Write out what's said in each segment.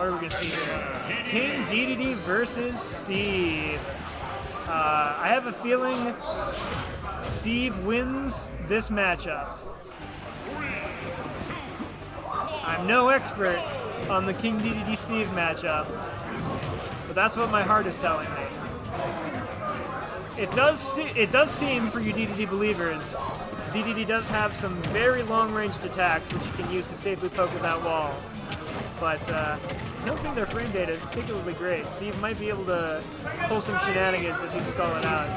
what are we gonna see here? King Dedede versus Steve. I have a feeling Steve wins this matchup. I'm no expert on the King Dedede Steve matchup, but that's what my heart is telling me. It does seem, for you Dedede believers, Dedede does have some very long-ranged attacks which you can use to safely poke with that wall. But I don't think their frame data is particularly great. Steve might be able to pull some shenanigans if he can call it out.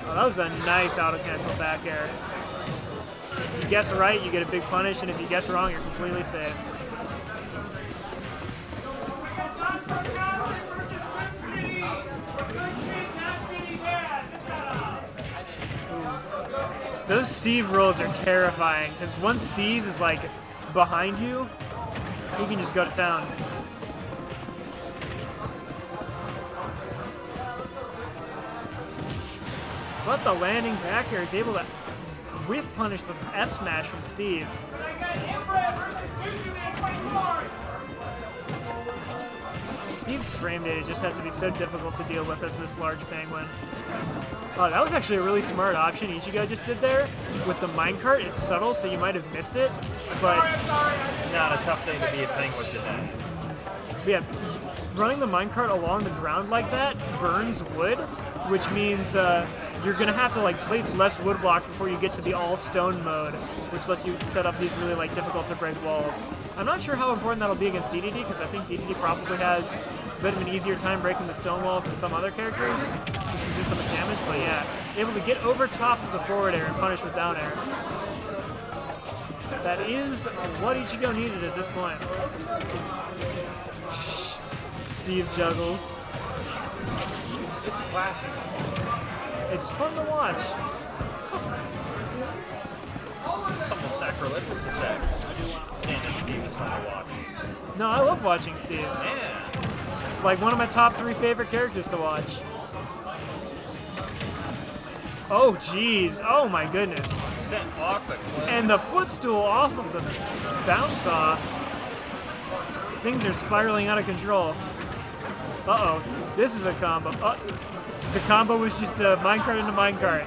Oh, that was a nice auto-cancel back air. If you guess right, you get a big punish, and if you guess wrong, you're completely safe. Those Steve rolls are terrifying, because once Steve is like behind you, he can just go to town. But the landing back air is able to whiff punish the F smash from Steve. Steve's frame data just has to be so difficult to deal with as this large penguin. Oh, that was actually a really smart option ICHIGO just did there. With the minecart, it's subtle, so you might have missed it, but it's not a tough thing to be a penguin today. Yeah, running the minecart along the ground like that burns wood, which means you're gonna have to like place less wood blocks before you get to the all stone mode, which lets you set up these really like difficult to break walls. I'm not sure how important that'll be against Dedede, because I think Dedede probably has a bit of an easier time breaking the stone walls than some other characters, just to do some damage. But yeah, able to get over top of the forward air and punish with down air. That is what ICHIGO needed at this point. Steve juggles. It's classic. It's fun to watch. It's almost sacrilegious to say. I do want to say that Steve is fun to watch. No, I love watching Steve. Yeah. Like one of my top 3 favorite characters to watch. Oh, jeez. Oh, my goodness. Set off the cliff. And the footstool off of the bounce off. Things are spiraling out of control. Uh-oh. This is a combo. The combo was just a minecart into minecart.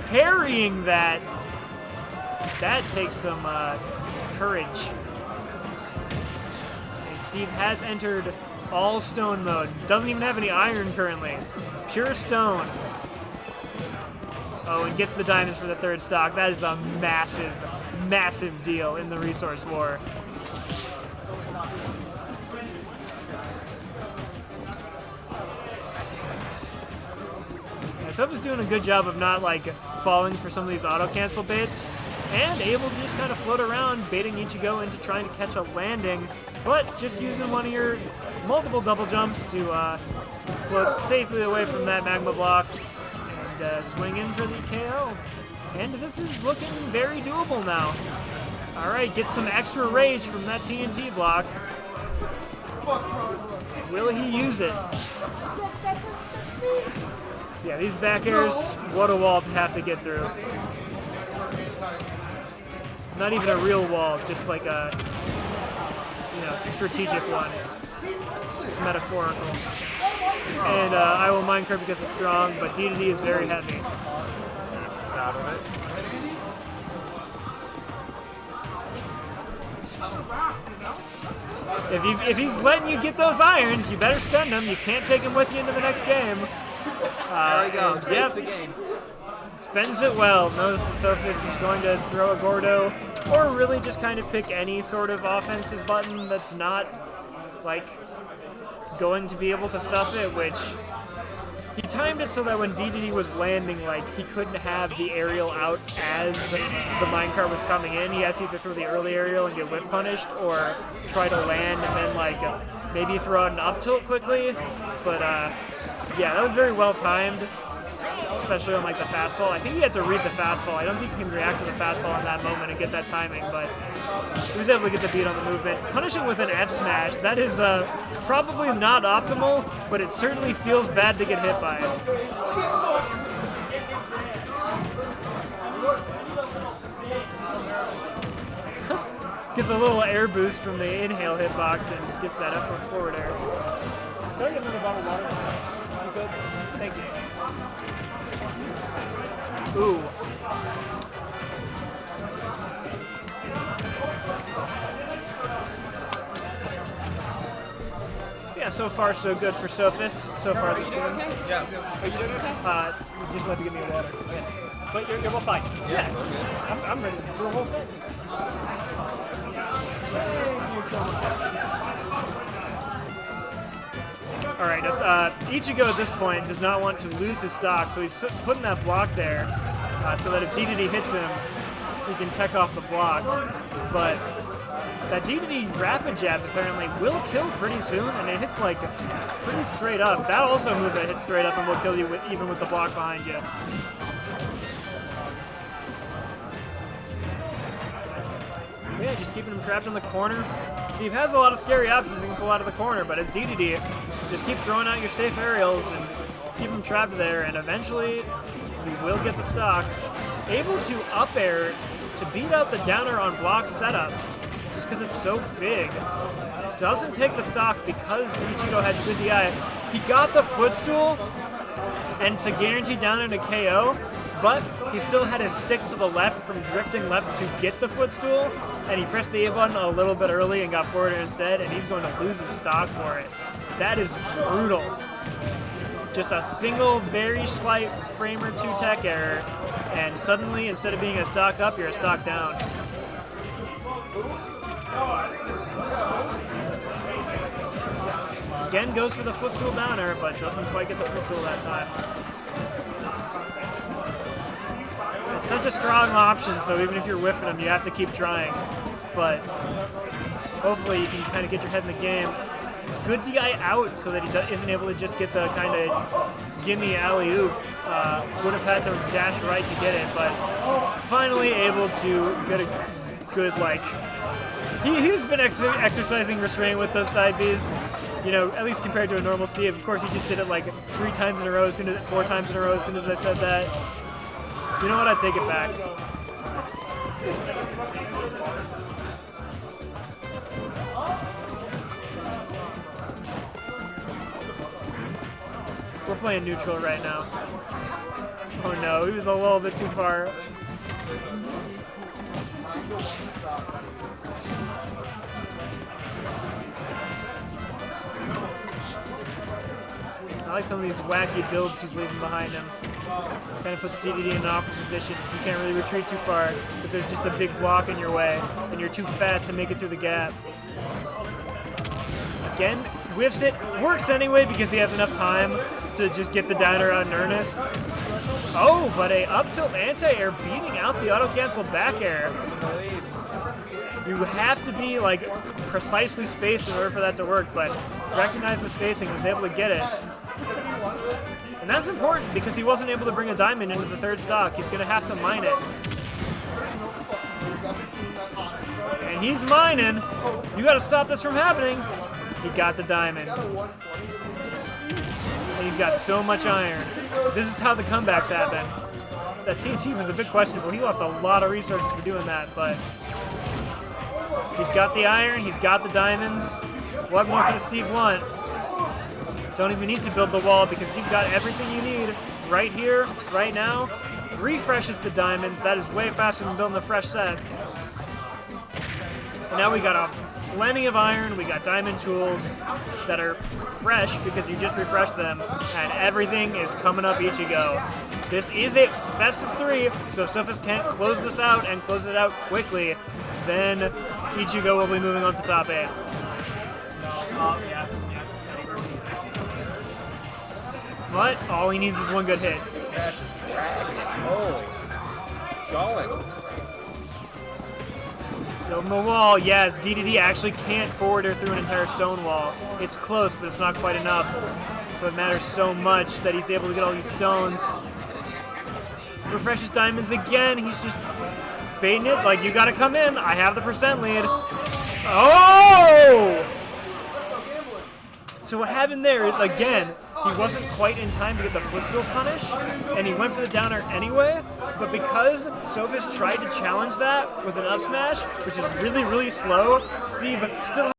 Parrying that takes some courage. And Steve has entered all stone mode. Doesn't even have any iron currently. Pure stone. Oh, and gets the diamonds for the 3rd stock. That is a massive, massive deal in the resource war. Sophist doing a good job of not like falling for some of these auto cancel baits, and able to just kind of float around, baiting ICHIGO into trying to catch a landing, but just using one of your multiple double jumps to float safely away from that magma block and swing in for the KO. And this is looking very doable now. All right, get some extra rage from that TNT block. Will he use it? Yeah, these back airs, what a wall to have to get through. Not even a real wall, just like a, strategic one. It's metaphorical. And I will minecart because it's strong, but Dedede is very heavy. Out of it. If he's letting you get those irons, you better spend them. You can't take them with you into the next game. There we go. Yep. The game. Spends it well. Knows that Sophist is going to throw a Gordo, or really just kind of pick any sort of offensive button that's not, like, going to be able to stuff it, which he timed it so that when Dedede was landing, like, he couldn't have the aerial out as the minecart was coming in. He has to either throw the early aerial and get whiff punished, or try to land and then, like, maybe throw out an up tilt quickly. But, yeah, that was very well timed, especially on like the fast fall. I think he had to read the fast fall. I don't think he can react to the fast fall in that moment and get that timing, but he was able to get the beat on the movement. Punishing with an F smash, that is probably not optimal, but it certainly feels bad to get hit by it. Gets a little air boost from the inhale hitbox and gets that up forward air. Can I get another bottle of water? You good? Thank you. Ooh. Yeah, so far so good for Sophist. So far this game. Yeah. Are you doing okay? You just want to give me a water. Okay. But you're both fine. Yeah. I'm ready to do a whole thing. Alright, ICHIGO at this point does not want to lose his stock, so he's putting that block there so that if Dedede hits him, he can tech off the block. But that Dedede rapid jab apparently will kill pretty soon, and it hits like pretty straight up. That also move that hits straight up and will kill you even with the block behind you. Yeah, just keeping him trapped in the corner. Steve has a lot of scary options he can pull out of the corner, but as Dedede, just keep throwing out your safe aerials and keep him trapped there, and eventually we will get the stock. Able to up air to beat out the downer on block setup, just because it's so big. Doesn't take the stock because ICHIGO had good DI. He got the footstool and to guarantee down into KO, but he still had his stick to the left from drifting left to get the footstool, and he pressed the A button a little bit early and got forward instead, and he's going to lose his stock for it. That is brutal. Just a single, very slight frame or two tech error, and suddenly, instead of being a stock up, you're a stock down. Again, goes for the footstool downer, but doesn't quite get the footstool that time. It's such a strong option, so even if you're whiffing them, you have to keep trying. But hopefully you can kind of get your head in the game. Good DI out so that he isn't able to just get the kind of gimme alley-oop. Would have had to dash right to get it, but finally able to get a good, like... He's been exercising restraint with those side Bs. You know, at least compared to a normal Steve. Of course, he just did it like 3 times in a row, 4 times in a row as soon as I said that. You know what? I'd take it back. We're playing neutral right now. Oh no, he was a little bit too far. I like some of these wacky builds he's leaving behind him. Kind of puts Dedede in an awkward position because you can't really retreat too far because there's just a big block in your way and you're too fat to make it through the gap. Again, whiffs it, works anyway because he has enough time to just get the downer out in earnest. Oh, but a up tilt anti-air beating out the auto-cancel back air. You have to be like precisely spaced in order for that to work, but recognized the spacing and was able to get it. And that's important because he wasn't able to bring a diamond into the third stock. He's going to have to mine it. And he's mining. You got to stop this from happening. He got the diamond. And he's got so much iron. This is how the comebacks happen. That TNT was a bit questionable. He lost a lot of resources for doing that, but he's got the iron, he's got the diamonds. What more could Steve want? Don't even need to build the wall because you've got everything you need right here, right now. Refreshes the diamonds. That is way faster than building a fresh set. And now we got plenty of iron. We got diamond tools that are fresh because you just refreshed them. And everything is coming up ICHIGO. This is a best of 3, so if Sophist can't close this out and close it out quickly, then ICHIGO will be moving on to top 8. But all he needs is one good hit. This match is dragging. Oh, stalling. Building the wall, yes. Dedede actually can't forward her through an entire stone wall. It's close, but it's not quite enough. So it matters so much that he's able to get all these stones. Refreshes diamonds again. He's just baiting it. Like, you gotta come in. I have the percent lead. Oh! So what happened there is, again, he wasn't quite in time to get the footstool punish, and he went for the downer anyway, but because Sophist tried to challenge that with an up smash, which is really, really slow, Steve still